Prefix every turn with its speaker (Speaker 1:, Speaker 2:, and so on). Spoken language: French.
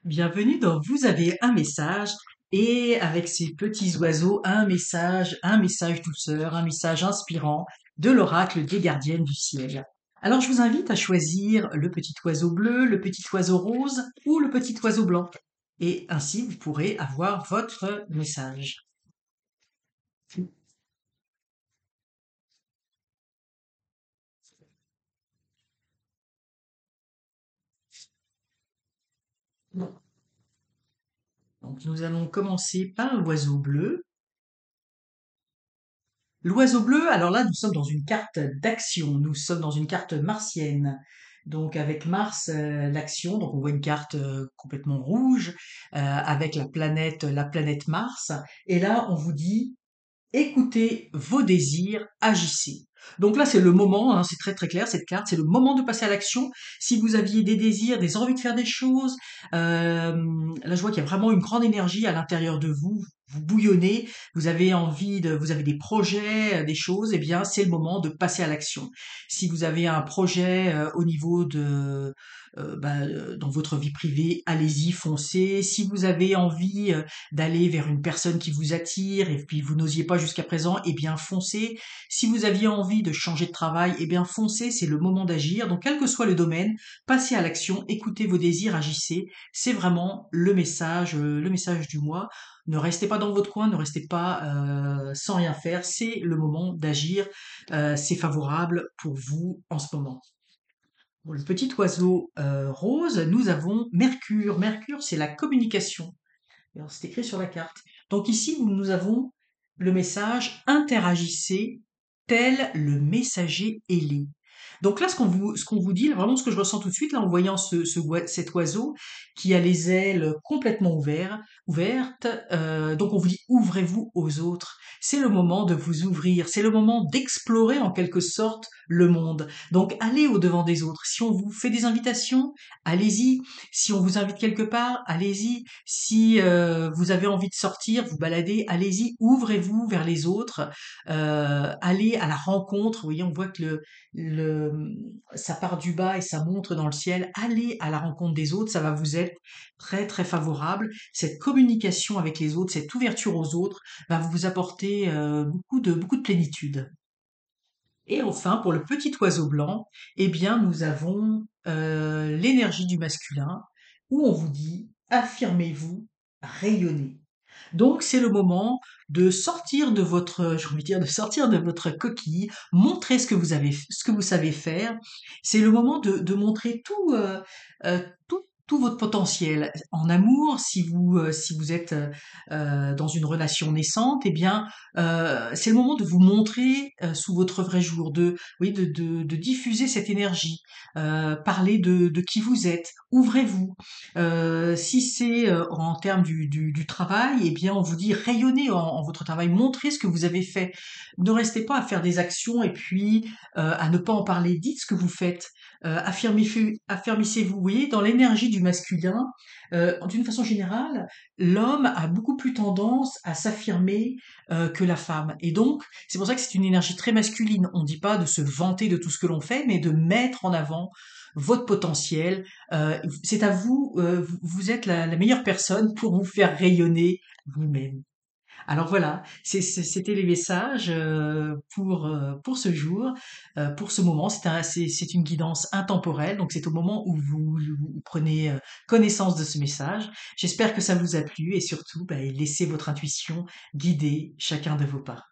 Speaker 1: Bienvenue dans Vous avez un message et avec ces petits oiseaux, un message douceur, un message inspirant de l'oracle des gardiennes du ciel. Alors je vous invite à choisir le petit oiseau bleu, le petit oiseau rose ou le petit oiseau blanc. Et ainsi vous pourrez avoir votre message. Donc nous allons commencer par l'oiseau bleu. L'oiseau bleu, alors là, nous sommes dans une carte d'action, nous sommes dans une carte martienne. Donc avec Mars, l'action, donc on voit une carte complètement rouge avec la planète Mars. Et là, on vous dit écoutez vos désirs, agissez. Donc là, c'est le moment, hein, c'est très très clair, cette carte, c'est le moment de passer à l'action. Si vous aviez des désirs, des envies de faire des choses, là je vois qu'il y a vraiment une grande énergie à l'intérieur de vous. Vous bouillonnez, vous avez des projets, des choses, eh bien c'est le moment de passer à l'action. Si vous avez un projet au niveau de dans votre vie privée, allez-y, foncez. Si vous avez envie d'aller vers une personne qui vous attire et puis vous n'osiez pas jusqu'à présent, eh bien foncez. Si vous aviez envie de changer de travail, eh bien foncez, c'est le moment d'agir. Donc quel que soit le domaine, passez à l'action, écoutez vos désirs, agissez. C'est vraiment le message du mois. Ne restez pas dans votre coin, ne restez pas sans rien faire. C'est le moment d'agir. C'est favorable pour vous en ce moment. Pour le petit oiseau rose, nous avons Mercure. Mercure, c'est la communication. Alors, c'est écrit sur la carte. Donc ici, nous avons le message interagissez tel le messager ailé. Donc là, ce qu'on vous dit, vraiment ce que je ressens tout de suite, là, en voyant cet oiseau qui a les ailes complètement ouvertes, donc on vous dit ouvrez-vous aux autres. C'est le moment de vous ouvrir, c'est le moment d'explorer en quelque sorte le monde. Donc allez au devant des autres. Si on vous fait des invitations, allez-y. Si on vous invite quelque part, allez-y. Si vous avez envie de sortir, vous balader, allez-y. Ouvrez-vous vers les autres. Allez à la rencontre. Vous voyez, on voit que le, ça part du bas et ça monte dans le ciel. Allez à la rencontre des autres, ça va vous être très très favorable. Cette communication avec les autres, cette ouverture aux autres, va vous apporter beaucoup de plénitude. Et enfin, pour le petit oiseau blanc, eh bien, nous avons l'énergie du masculin, où on vous dit affirmez-vous, rayonnez. Donc c'est le moment de sortir de votre, j'ai envie de dire, de sortir de votre coquille, montrer ce que vous savez faire. C'est le moment de montrer tout votre potentiel. En amour, si vous êtes dans une relation naissante, eh bien c'est le moment de vous montrer sous votre vrai jour, oui, de diffuser cette énergie, parler de qui vous êtes, ouvrez-vous. Si c'est en termes du travail, eh bien, on vous dit rayonnez en votre travail, montrez ce que vous avez fait. Ne restez pas à faire des actions et puis à ne pas en parler. Dites ce que vous faites. Affirmissez-vous. Vous voyez, dans l'énergie du masculin, d'une façon générale, l'homme a beaucoup plus tendance à s'affirmer que la femme. Et donc, c'est pour ça que c'est une énergie très masculine. On ne dit pas de se vanter de tout ce que l'on fait, mais de mettre en avant votre potentiel. C'est à vous, vous êtes la meilleure personne pour vous faire rayonner vous-même. Alors voilà, c'était les messages pour ce jour, pour ce moment. C'est une guidance intemporelle, donc c'est au moment où vous prenez connaissance de ce message. J'espère que ça vous a plu et surtout, bah, laissez votre intuition guider chacun de vos pas.